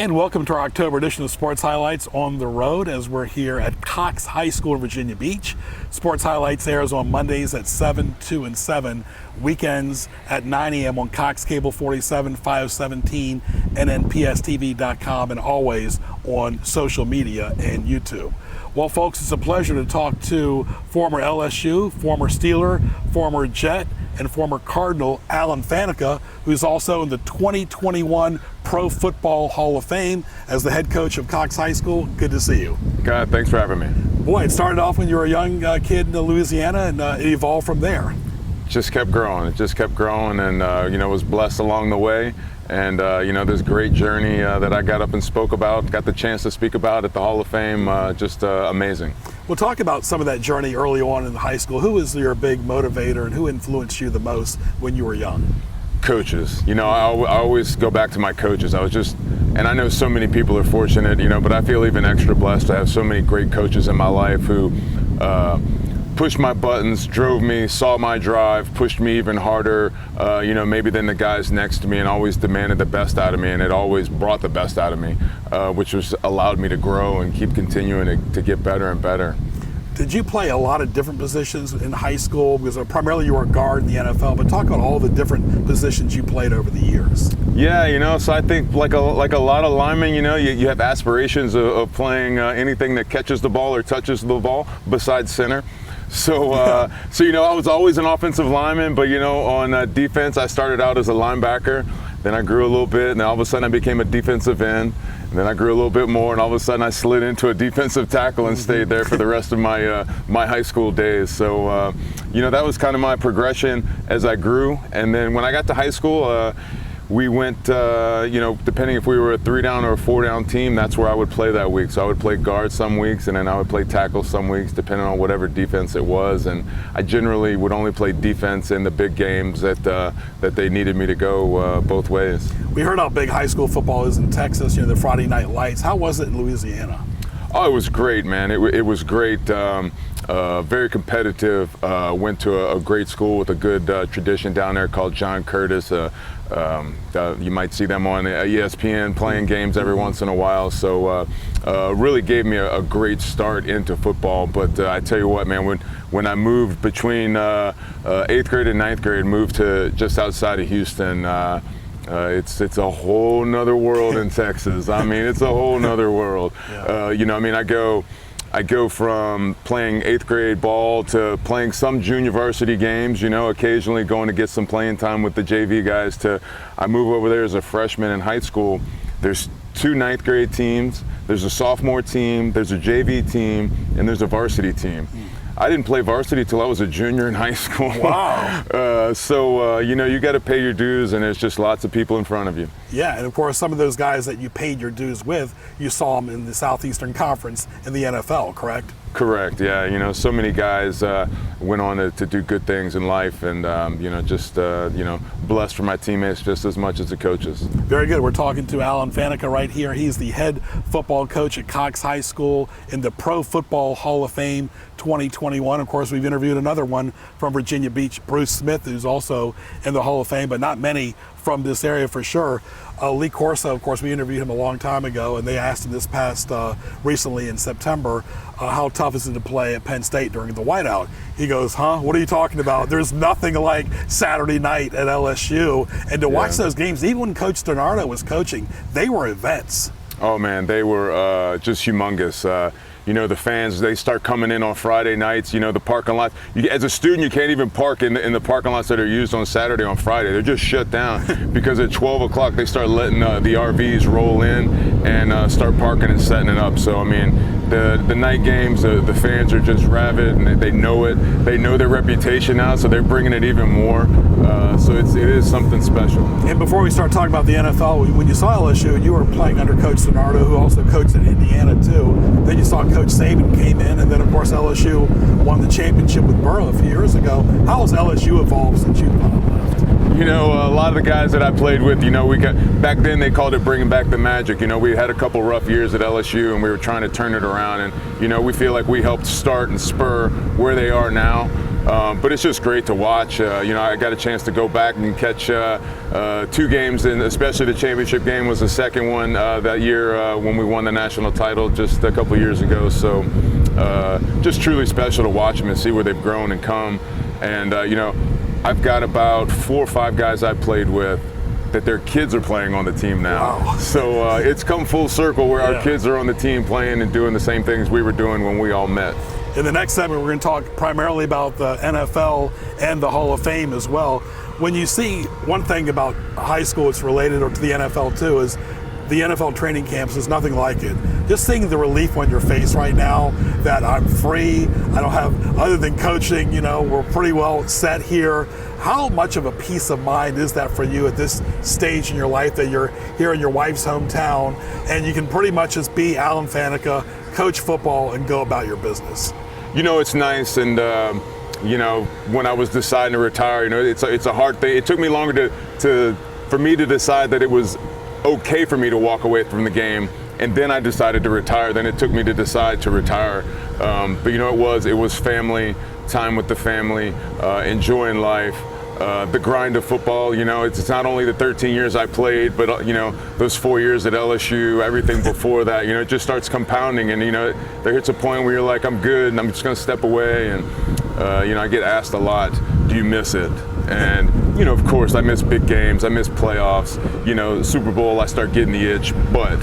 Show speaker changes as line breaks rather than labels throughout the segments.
And welcome to our October edition of Sports Highlights on the road as we're here at Cox High School in Virginia Beach. Sports Highlights airs on Mondays at 7, 2, and 7, weekends at 9 a.m. on Cox Cable 47, 517, NNPSTV.com, and always on social media and YouTube. Well, folks, it's a pleasure to talk to former LSU, former Steeler, former Jet, and former Cardinal Alan Faneca, who's also in the 2021 Pro Football Hall of Fame as the head coach of Cox High School. Good to see you.
God, thanks for having me.
Boy, it started off when you were a young kid in Louisiana, and it evolved from there.
Just kept growing. It just kept growing, and was blessed along the way. And this great journey that I got up and spoke about, got the chance to speak about at the Hall of Fame, just amazing.
We'll talk about some of that journey early on in high school. Who was your big motivator, and who influenced you the most when you were young?
Coaches. I always go back to my coaches. And I know so many people are fortunate, but I feel even extra blessed to have so many great coaches in my life who pushed my buttons, drove me, saw my drive, pushed me even harder, maybe than the guys next to me, and always demanded the best out of me, and it always brought the best out of me, which was allowed me to grow and keep continuing to get better and better.
Did you play a lot of different positions in high school? Because primarily you were a guard in the NFL, but talk about all the different positions you played over the years.
Yeah, so I think like a lot of linemen, you have aspirations of playing anything that catches the ball or touches the ball besides center. So I was always an offensive lineman, but on defense, I started out as a linebacker. Then I grew a little bit, and then all of a sudden I became a defensive end. And then I grew a little bit more, and all of a sudden I slid into a defensive tackle and stayed there for the rest of my my high school days. So that was kind of my progression as I grew. And then when I got to high school, we went, depending if we were a 3-down or a 4-down team, that's where I would play that week. So I would play guard some weeks, and then I would play tackle some weeks, depending on whatever defense it was. And I generally would only play defense in the big games that they needed me to go both ways.
We heard how big high school football is in Texas, the Friday night lights. How was it in Louisiana?
Oh, it was great, man. It was great. Very competitive. Went to a great school with a good tradition down there called John Curtis. You might see them on ESPN playing games every once in a while. So really gave me a great start into football. But I tell you what, man, when I moved between 8th grade and 9th grade, moved to just outside of Houston, it's a whole nother world in Texas. I mean, it's a whole nother world. Yeah. I go from playing 8th grade ball to playing some junior varsity games, occasionally going to get some playing time with the JV guys, to I move over there as a freshman in high school. There's 2 9th grade teams, there's a sophomore team, there's a JV team, and there's a varsity team. I didn't play varsity till I was a junior in high school.
Wow.
You got to pay your dues, and there's just lots of people in front of you.
Yeah, and of course, some of those guys that you paid your dues with, you saw them in the Southeastern Conference in the NFL, correct?
Correct, yeah. So many guys went on to do good things in life, and, blessed for my teammates just as much as the coaches.
Very good. We're talking to Alan Faneca right here. He's the head football coach at Cox High School in the Pro Football Hall of Fame 2021. Of course, we've interviewed another one from Virginia Beach, Bruce Smith, who's also in the Hall of Fame, but not many from this area for sure. Lee Corso, of course, we interviewed him a long time ago, and they asked him this past recently in September, how tough is it to play at Penn State during the whiteout? He goes, what are you talking about? There's nothing like Saturday night at LSU. And to watch those games, even when Coach DiNardo was coaching, they were events.
Oh, man, they were just humongous. The fans, they start coming in on Friday nights, the parking lots. As a student, you can't even park in the parking lots that are used on Saturday on Friday. They're just shut down because at 12 o'clock they start letting the RVs roll in and start parking and setting it up. So, the night games, the fans are just rabid, and they know it. They know their reputation now, so they're bringing it even more. So it is something special.
And before we start talking about the NFL, when you saw LSU, you were playing under Coach DiNardo, who also coached at Indiana too. Then you saw Coach Saban came in, and then of course LSU won the championship with Burrow a few years ago. How has LSU evolved since you've left?
A lot of the guys that I played with, we got, back then they called it bringing back the magic. We had a couple rough years at LSU, and we were trying to turn it around, and we feel like we helped start and spur where they are now. But it's just great to watch. I got a chance to go back and catch 2 games, and especially the championship game was the second one that year when we won the national title just a couple years ago. So just truly special to watch them and see where they've grown and come. And I've got about 4 or 5 guys I played with that their kids are playing on the team now.
Wow.
So it's come full circle where our kids are on the team playing and doing the same things we were doing when we all met.
In the next segment, we're going to talk primarily about the NFL and the Hall of Fame as well. When you see one thing about high school, it's related to the NFL too, is the NFL training camps is nothing like it. Just seeing the relief on your face right now that I'm free, I don't have, other than coaching, we're pretty well set here. How much of a peace of mind is that for you at this stage in your life that you're here in your wife's hometown and you can pretty much just be Alan Faneca, coach football, and go about your business?
It's nice, and when I was deciding to retire, it's a hard thing. It took me longer for me to decide that it was okay for me to walk away from the game, and then I decided to retire. Then it took me to decide to retire. But it was family, time with the family, enjoying life. The grind of football, it's not only the 13 years I played, but, those 4 years at LSU, everything before that, it just starts compounding. And, there hits a point where you're like, I'm good, and I'm just going to step away. And, I get asked a lot, do you miss it? And, of course, I miss big games. I miss playoffs. Super Bowl, I start getting the itch. But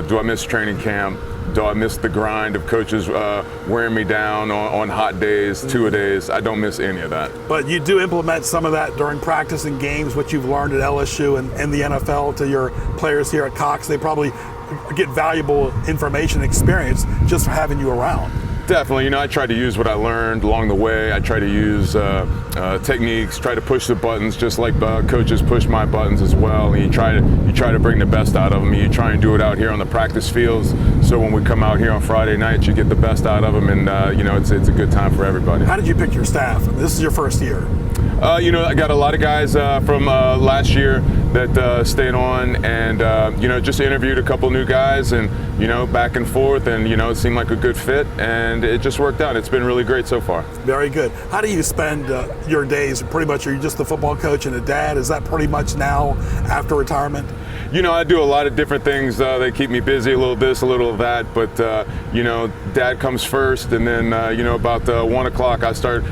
do I miss training camp? Do I miss the grind of coaches wearing me down on hot days, 2-a-days? I don't miss any of that.
But you do implement some of that during practice and games, what you've learned at LSU and the NFL to your players here at Cox. They probably get valuable information, experience just for having you around.
Definitely, I try to use what I learned along the way. I try to use techniques, try to push the buttons just like coaches push my buttons as well. And you try to bring the best out of them. You try and do it out here on the practice fields. So when we come out here on Friday night, you get the best out of them, and it's a good time for everybody.
How did you pick your staff? This is your first year.
I got a lot of guys from last year that stayed on, and just interviewed a couple new guys, and back and forth, and it seemed like a good fit, and it just worked out. It's been really great so far.
Very good. How do you spend your days? Pretty much, are you just the football coach and a dad? Is that pretty much now after retirement?
I do a lot of different things. They keep me busy, a little this, a little of that. But Dad comes first, and then about 1 o'clock, I start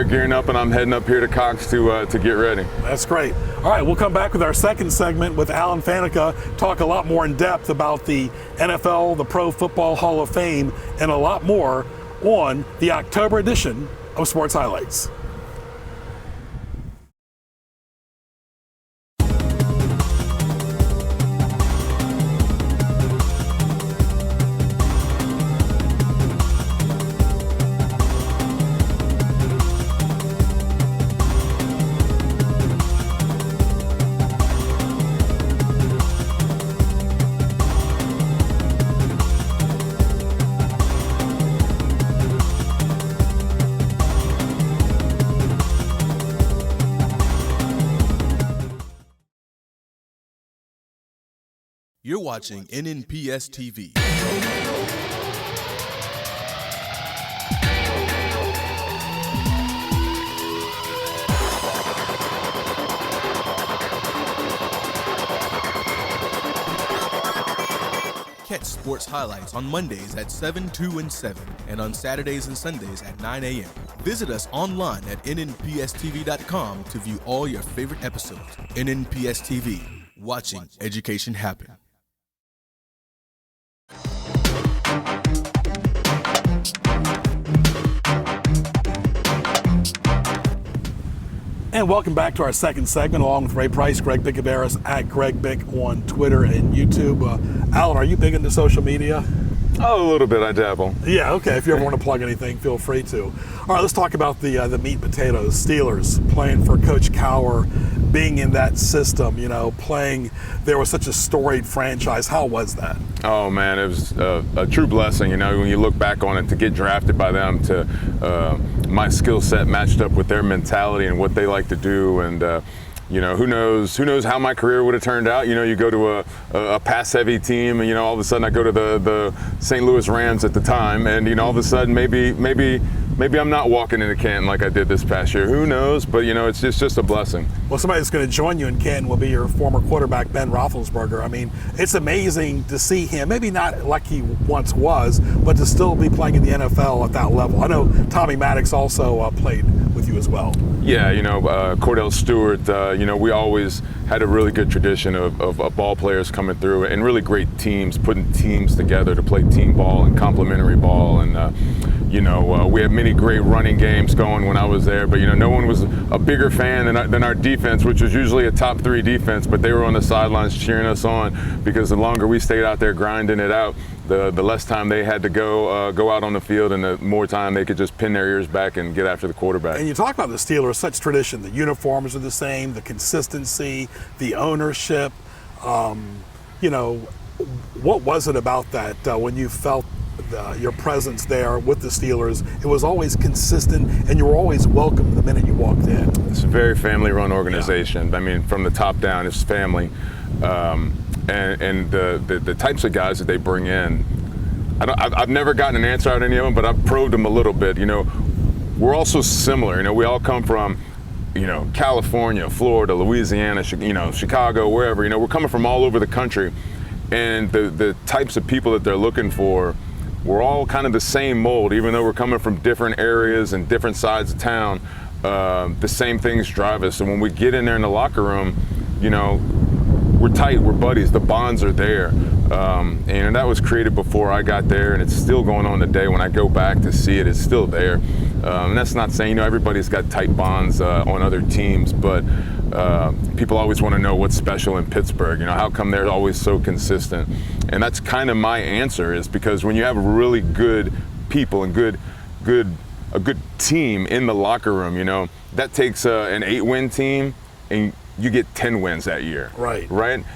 gearing up, and I'm heading up here to Cox to get ready.
That's great. All right, we'll come back with our second segment with Alan Faneca, talk a lot more in depth about the NFL, the Pro Football Hall of Fame, and a lot more on the October edition of Sports Highlights.
You're watching NNPS TV. Catch sports highlights on Mondays at 7, 2, and 7, and on Saturdays and Sundays at 9 a.m. Visit us online at nnpstv.com to view all your favorite episodes. NNPS TV, watching education happen.
And welcome back to our second segment, along with Ray Price, Greg Bicabaris at Greg Bick on Twitter and YouTube. Alan, are you big into social media?
Oh, a little bit. I dabble.
Yeah, okay. If you ever want to plug anything, feel free to. All right, let's talk about the meat and potatoes. Steelers playing for Coach Cowher, being in that system, playing. There was such a storied franchise. How was that?
Oh man, it was a true blessing. When you look back on it, to get drafted by them, to my skill set matched up with their mentality and what they like to do, and you know, who knows how my career would have turned out. You know, you go to a pass-heavy team, and, you know, all of a sudden I go to the St. Louis Rams at the time, and, you know, all of a sudden maybe I'm not walking into Canton like I did this past year. Who knows? But, you know, it's just a blessing.
Well, somebody that's going to join you in Canton will be your former quarterback, Ben Roethlisberger. I mean, it's amazing to see him, maybe not like he once was, but to still be playing in the NFL at that level. I know Tommy Maddox also played with you as well.
Yeah, you know, Cordell Stewart, you know, we always had a really good tradition of ball players coming through, and really great teams, putting teams together to play team ball and complementary ball. And, you know, we had many great running games going when I was there, but, you know, no one was a bigger fan than our defense, which was usually a top 3 defense, but they were on the sidelines cheering us on, because the longer we stayed out there grinding it out, the less time they had to go out on the field, and the more time they could just pin their ears back and get after the quarterback.
And you talk about the Steelers, such tradition. The uniforms are the same, the consistency, the ownership. You know, what was it about that when you felt your presence there with the Steelers? It was always consistent, and you were always welcome the minute you walked in.
It's a very family-run organization. Yeah. I mean, from the top down, it's family. And the types of guys that they bring in, I've never gotten an answer out of any of them, but I've probed them a little bit. You know, we're all so similar. You know, we all come from, you know, California, Florida, Louisiana, you know, Chicago, wherever. You know, we're coming from all over the country, and the types of people that they're looking for, we're all kind of the same mold, even though we're coming from different areas and different sides of town. The same things drive us. And when we get in there in the locker room, you know, we're tight, we're buddies, the bonds are there. And that was created before I got there, and it's still going on today. When I go back to see it, it's still there. And that's not saying, you know, everybody's got tight bonds on other teams, but people always want to know what's special in Pittsburgh. You know, how come they're always so consistent? And that's kind of my answer, is because when you have really good people and a good team in the locker room, you know, that takes an 8-win team, and you get 10 wins that year.
Right.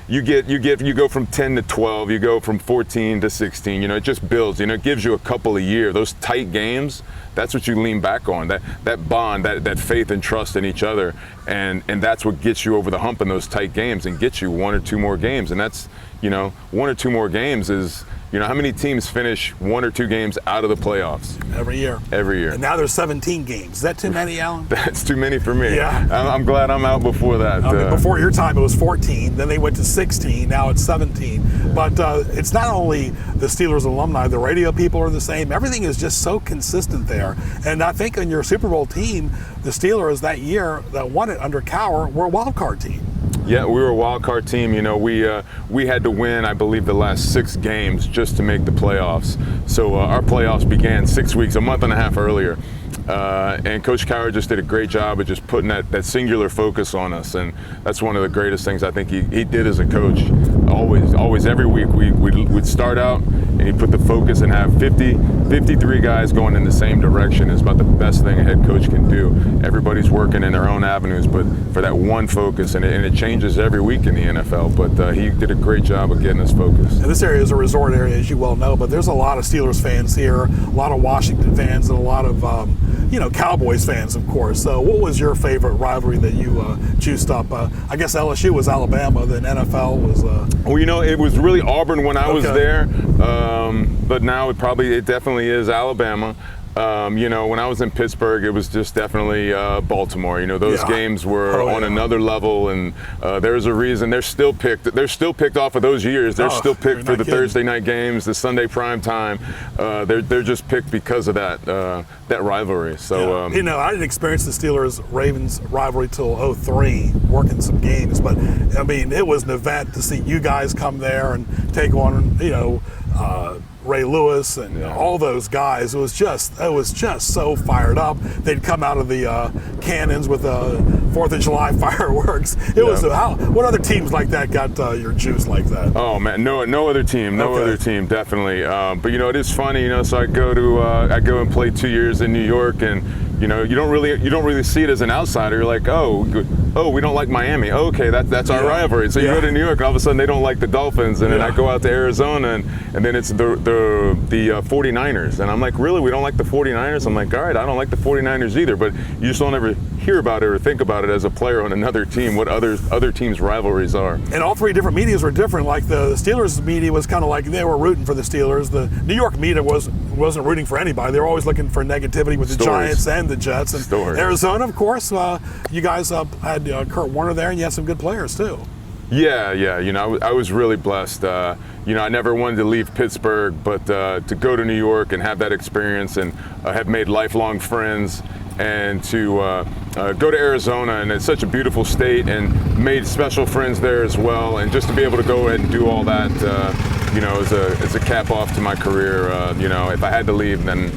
You go from 10 to 12, you go from 14 to 16. You know, it just builds. You know, it gives you a couple a year. Those tight games, that's what you lean back on. That bond, that faith and trust in each other, and that's what gets you over the hump in those tight games and gets you 1 or 2 more games. And that's, you know, 1 or 2 more games is, you know, how many teams finish 1 or 2 games out of the playoffs?
Every year.
Every year.
And now there's 17 games. Is that too many, Alan?
That's too many for me.
Yeah.
I'm glad I'm out before that.
I mean, before your time, it was 14. Then they went to 16. Now it's 17. But it's not only the Steelers alumni. The radio people are the same. Everything is just so consistent there. And I think on your Super Bowl team, the Steelers that year that won it under Cowher were a wild card team.
Yeah, we were a wild card team. You know, we had to win, I believe, the last 6 games just to make the playoffs. So our playoffs began 6 weeks, a month and a half earlier. And Coach Cowher just did a great job of just putting that singular focus on us, and that's one of the greatest things I think he did as a coach. Always, every week we'd start out and he'd put the focus and have 53 guys going in the same direction. Is about the best thing a head coach can do. Everybody's working in their own avenues, but for that one focus, and it changes every week in the NFL, but he did a great job of getting us focused.
And this area is a resort area, as you well know, but there's a lot of Steelers fans here, a lot of Washington fans, and a lot of you know, Cowboys fans, of course. So what was your favorite rivalry that you juiced up? I guess LSU was Alabama, then NFL was...
Well, you know, it was really Auburn when I was there, but now it definitely is Alabama. You know, when I was in Pittsburgh, it was just definitely Baltimore. You know, those games were on another level, and there's a reason they're still picked. They're still picked off of those years. They're still picked for the Thursday night games, the Sunday prime time. They're just picked because of that rivalry. So
you know, I didn't experience the Steelers-Ravens rivalry till '03, working some games. But I mean, it was an event to see you guys come there and take on, you know, Ray Lewis and all those guys. It was just so fired up. They'd come out of the cannons with 4th of July fireworks. It was what other teams like that got your juice like that?
Oh man, no other team, other team, definitely. But you know, it is funny, you know. So I go and play 2 years in New York, and you know, you don't really see it as an outsider. You're like, oh, we don't like Miami. Okay, that's our rivalry. So you go to New York, and all of a sudden they don't like the Dolphins, and then I go out to Arizona, and then it's the 49ers, and I'm like, really, we don't like the 49ers? I'm like, all right, I don't like the 49ers either, but you just don't ever hear about it or think about about it as a player on another team, what other teams' rivalries are.
And all three different medias were different. Like the Steelers media was kind of like they were rooting for the Steelers. The New York media wasn't rooting for anybody. They were always looking for negativity with the Giants and the Jets. And Arizona, of course, you guys had Kurt Warner there, and you had some good players too.
Yeah. I was really blessed. I never wanted to leave Pittsburgh, but to go to New York and have that experience and have made lifelong friends, and to go to Arizona, and it's such a beautiful state, and made special friends there as well, and just to be able to go ahead and do all that, as a cap off to my career. If I had to leave, then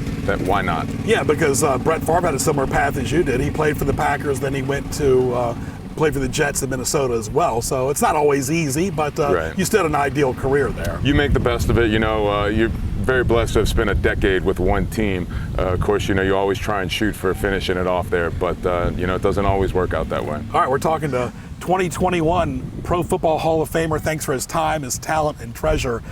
why not? Yeah,
because Brett Favre had a similar path as you did. He played for the Packers, then he went to played for the Jets in Minnesota as well. So it's not always easy, but you still had an ideal career there.
You make the best of it. You're very blessed to have spent a decade with one team. Of course, you always try and shoot for finishing it off there, but it doesn't always work out that way.
All right, we're talking to 2021 Pro Football Hall of Famer. Thanks for his time, his talent, and treasure,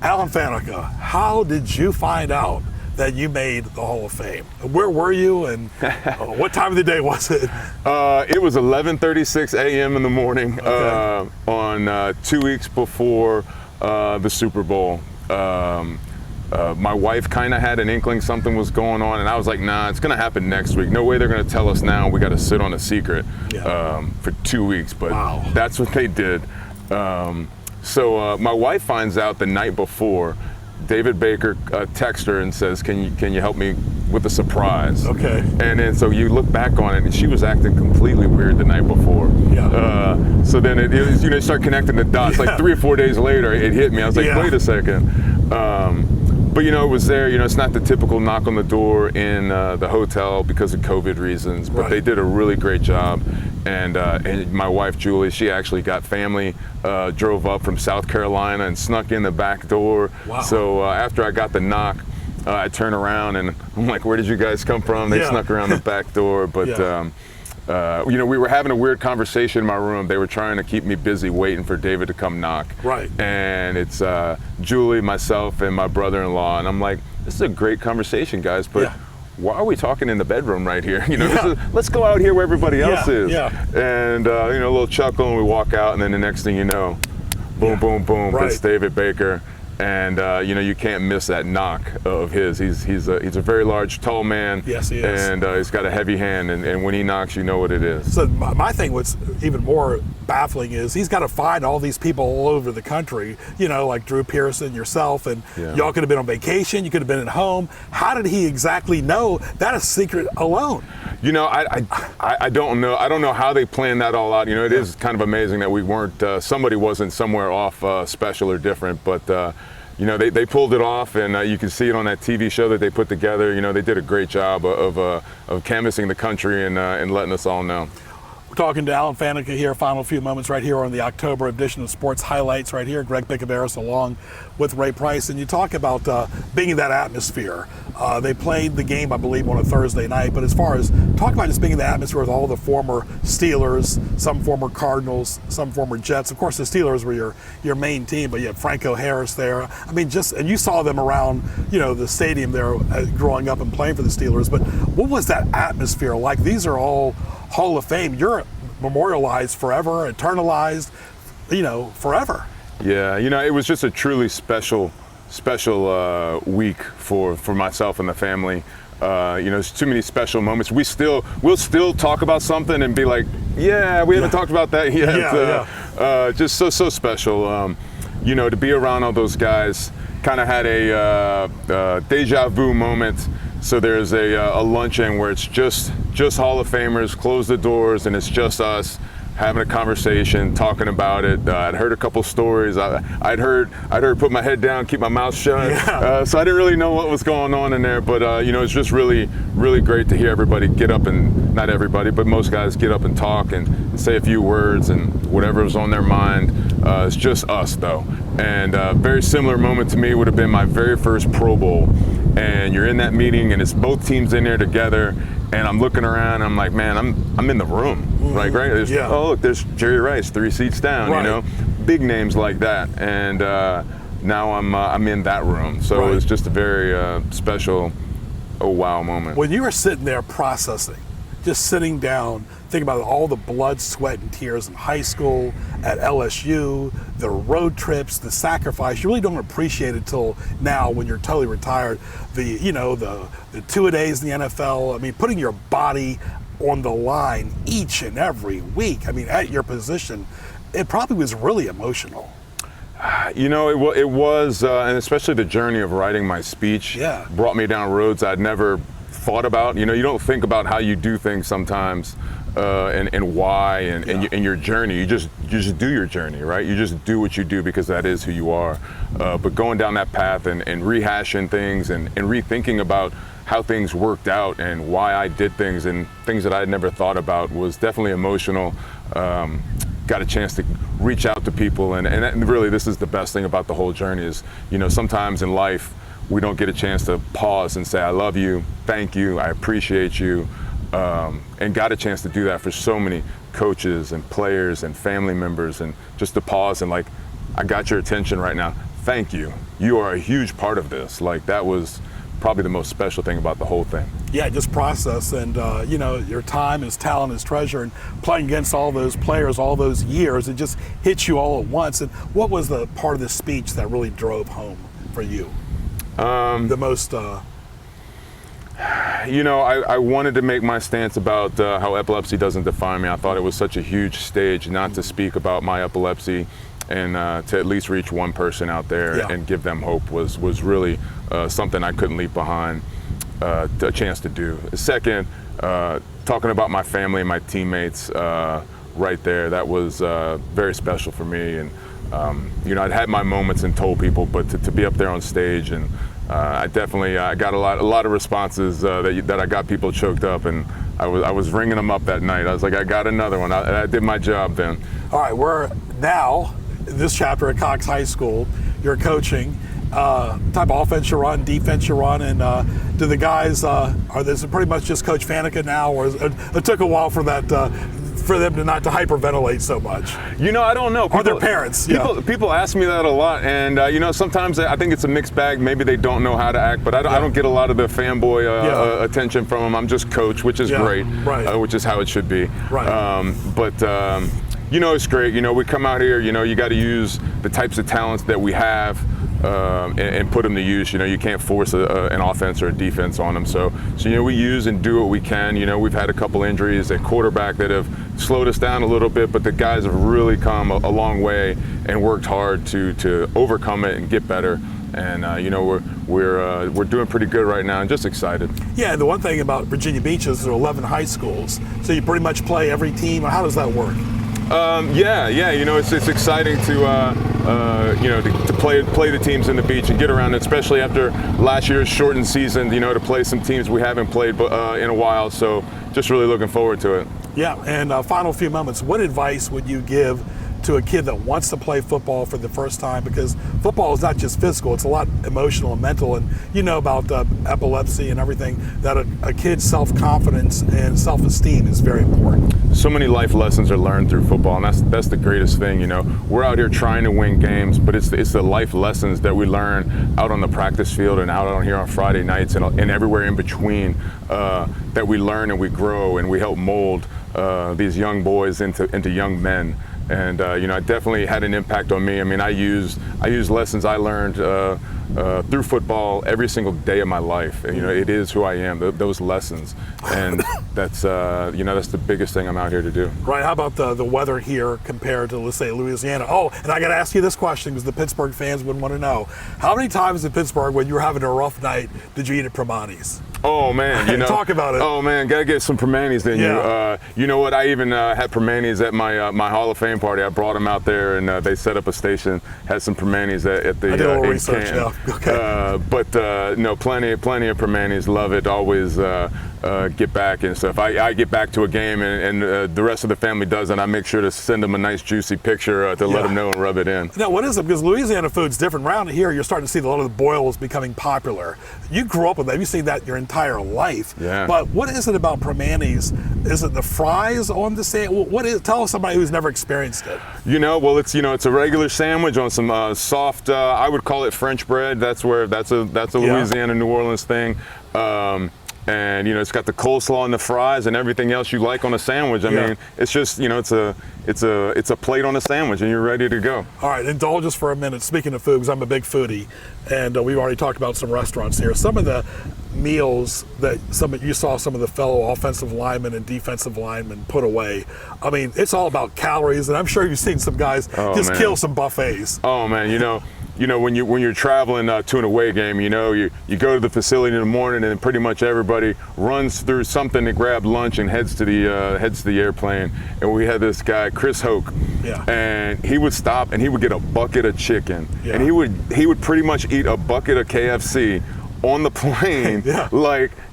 Alan Faneca. How did you find out that you made the Hall of Fame? Where were you, and what time of the day was it?
It was 11:36 a.m. in the morning, on 2 weeks before the Super Bowl. My wife kind of had an inkling something was going on, and I was like, nah, it's going to happen next week. No way they're going to tell us now. We got to sit on a secret for 2 weeks, but that's what they did. So my wife finds out the night before. David Baker texts her and says, can you help me with a surprise?
Okay.
And then so you look back on it, and she was acting completely weird the night before.
Yeah.
So then it was, you start connecting the dots. Like 3 or 4 days later, it hit me. I was like, wait a second. But it was there. It's not the typical knock on the door in the hotel because of COVID reasons, but they did a really great job. And my wife Julie, she actually got family, drove up from South Carolina and snuck in the back door.
Wow.
So after I got the knock, I turn around and I'm like, where did you guys come from? They snuck around the back door, but we were having a weird conversation in my room. They were trying to keep me busy waiting for David to come knock.
Right.
And it's Julie, myself, and my brother-in-law, and I'm like, this is a great conversation, guys, but why are we talking in the bedroom right here? Let's go out here where everybody else is.
Yeah.
And a little chuckle, and we walk out, and then the next thing you know, boom, boom, boom, it's David Baker. And you can't miss that knock of his. He's a very large, tall man.
Yes, he is.
And he's got a heavy hand. And when he knocks, you know what it is.
So my thing, what's even more baffling is he's got to find all these people all over the country. Like Drew Pearson, yourself, and y'all could have been on vacation. You could have been at home. How did he exactly know that a secret alone?
I don't know. I don't know how they planned that all out. It is kind of amazing that we weren't. Somebody wasn't somewhere off special or different, but. They pulled it off, and you can see it on that TV show that they put together. They did a great job of canvassing the country and letting us all know.
We're talking to Alan Faneca here, final few moments right here on the October edition of Sports Highlights right here. Greg Picaveras along with Ray Price. And you talk about being in that atmosphere. They played the game, I believe, on a Thursday night. But as far as talk about just being in the atmosphere with all the former Steelers, some former Cardinals, some former Jets. Of course, the Steelers were your main team, but you had Franco Harris there. I mean, and you saw them around, the stadium there growing up and playing for the Steelers. But what was that atmosphere like? These are all Hall of Fame. You're memorialized forever, eternalized, forever.
Yeah, it was just a truly special week for myself and the family. There's too many special moments. We'll still talk about something and be like, we haven't talked about that yet. Just so special. To be around all those guys, kind of had a deja vu moment. So there's a luncheon where it's just Hall of Famers, close the doors, and it's just us having a conversation, talking about it. I'd heard a couple stories. I'd heard put my head down, keep my mouth shut. So I didn't really know what was going on in there, but it's just really, really great to hear everybody get up, and not everybody, but most guys get up and talk and say a few words and whatever was on their mind. It's just us though. And a very similar moment to me would have been my very first Pro Bowl. And you're in that meeting, and it's both teams in there together. And I'm looking around, and I'm like, man, I'm in the room, right? Oh, look, there's Jerry Rice, 3 seats down, big names like that. And now I'm in that room, so it was just a very special, oh wow moment.
When you were sitting there processing, just sitting down, thinking about all the blood, sweat, and tears in high school, at LSU, the road trips, the sacrifice. You really don't appreciate it till now when you're totally retired. The 2-a-days in the NFL. I mean, putting your body on the line each and every week. I mean, at your position, it probably was really emotional.
You know, it was, and especially the journey of writing my speech brought me down roads I'd never thought about. You know, you don't think about how you do things sometimes, and why, and your journey. You just do your journey, right? You just do what you do because that is who you are. But going down that path and rehashing things and rethinking about how things worked out and why I did things and things that I had never thought about was definitely emotional. Got a chance to reach out to people, and really this is the best thing about the whole journey is, you know, sometimes in life we don't get a chance to pause and say I love you, thank you, I appreciate you, and got a chance to do that for so many coaches and players and family members, and just to pause and like, I got your attention right now, thank you, you are a huge part of this. Like, that was probably the most special thing about the whole thing.
Yeah, just process, and you know, your time is talent is treasure, and playing against all those players all those years, it just hits you all at once. And what was the part of the speech that really drove home for you? The most
you know, I wanted to make my stance about how epilepsy doesn't define me. I thought it was such a huge stage not to speak about my epilepsy, and to at least reach one person out there and give them hope was really something I couldn't leave behind a chance to do. Second, talking about my family and my teammates right there, that was very special for me. And you know, I'd had my moments and told people, but to be up there on stage, and I definitely got a lot of responses that I got people choked up, and I was ringing them up that night. I was like, I got another one. I did my job then. All
right, we're now in this chapter at Cox High School. You're coaching. Type of offense you run, defense you run, and do the guys are this pretty much just Coach Faneca now, or it took a while for that for them to not to hyperventilate so much?
You know, I don't know.
Or their parents.
People ask me that a lot, and you know, sometimes I think it's a mixed bag. Maybe they don't know how to act, but I don't get a lot of the fanboy attention from them. I'm just coach, which is great, which is how it should be. But you know, it's great. You know, we come out here, you know, you got to use the types of talents that we have and put them to use. You know, you can't force an offense or a defense on them. So, you know, we use and do what we can. You know, we've had a couple injuries at quarterback that have slowed us down a little bit, but the guys have really come a long way and worked hard to overcome it and get better. And you know, we're doing pretty good right now, and just excited.
Yeah, and the one thing about Virginia Beach is there are 11 high schools, so you pretty much play every team. How does that work?
Yeah. You know, it's exciting to you know, to play the teams in the beach and get around, especially after last year's shortened season. You know, to play some teams we haven't played in a while. So just really looking forward to it.
Yeah, and final few moments. What advice would you give to a kid that wants to play football for the first time? Because football is not just physical, it's a lot emotional and mental, and you know about epilepsy and everything, that a kid's self-confidence and self-esteem is very important.
So many life lessons are learned through football, and that's the greatest thing. You know, we're out here trying to win games, but it's the life lessons that we learn out on the practice field and out on here on Friday nights and everywhere in between, that we learn and we grow and we help mold these young boys into young men. And you know, it definitely had an impact on me. I mean, I use lessons I learned through football every single day of my life. And, you know, it is who I am. Those lessons, and that's you know, that's the biggest thing I'm out here to do.
Right. How about the weather here compared to, let's say, Louisiana? Oh, and I got to ask you this question because the Pittsburgh fans would want to know: how many times in Pittsburgh, when you were having a rough night, did you eat at Primanti's?
Oh man, you know,
talk about it.
Oh man, gotta get some Primanti's in you. You know what? I even had Primanti's at my Hall of Fame party. I brought them out there, and they set up a station, had some Primanti's at the
I did a little research. Yeah. Okay.
But no, plenty of Primanti's. Love it. Always get back and stuff. I get back to a game, and the rest of the family doesn't. I make sure to send them a nice juicy picture to let them know and rub it in.
Now, what is it? Because Louisiana food's different. Around here, you're starting to see a lot of the boils becoming popular. You grew up with that. You've seen that your entire life.
Yeah.
But what is it about Primanti's? Is it the fries on the sandwich? What is? Tell us, somebody who's never experienced it.
You know, well, it's a regular sandwich on some soft. I would call it French bread. That's a Louisiana, New Orleans thing. and it's got the coleslaw and the fries and everything else you like on a sandwich. I mean, it's just it's a plate on a sandwich, and you're ready to go.
All right, indulge us for a minute. Speaking of food, because I'm a big foodie, and we've already talked about some restaurants here. Some of the meals that you saw some of the fellow offensive linemen and defensive linemen put away. I mean, it's all about calories, and I'm sure you've seen some guys kill some buffets.
Oh man, when you're traveling to an away game, you go to the facility in the morning, and pretty much everybody runs through something to grab lunch and heads to the airplane. And we had this guy, Chris Hoke, and he would stop and he would get a bucket of chicken, and he would pretty much eat a bucket of KFC on the plane,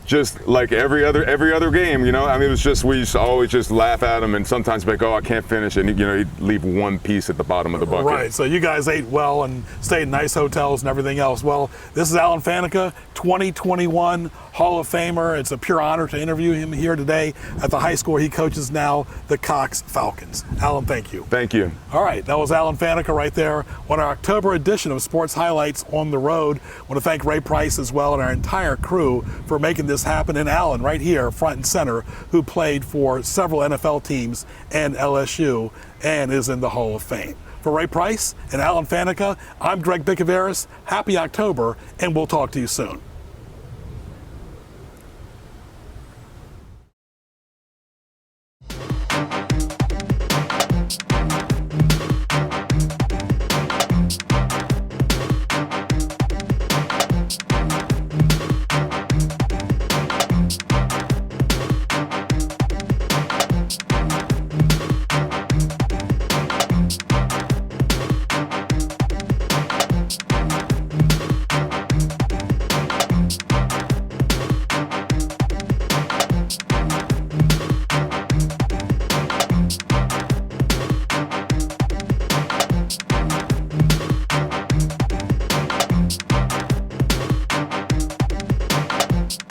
just like every other game, I mean, it was just, we used to always just laugh at him, and sometimes be like, oh, I can't finish it, and he'd leave one piece at the bottom of the bucket.
Right, so you guys ate well and stayed in nice hotels and everything else. Well, this is Alan Faneca, 2021 Hall of Famer. It's a pure honor to interview him here today at the high school he coaches now, the Cox Falcons. Alan, thank you.
Thank you.
All right, that was Alan Faneca right there on our October edition of Sports Highlights on the Road. I want to thank Ray Price as well and our entire crew for making this happen. And Alan right here, front and center, who played for several NFL teams and LSU and is in the Hall of Fame. For Ray Price and Alan Faneca, I'm Greg Bicoveris. Happy October, and we'll talk to you soon.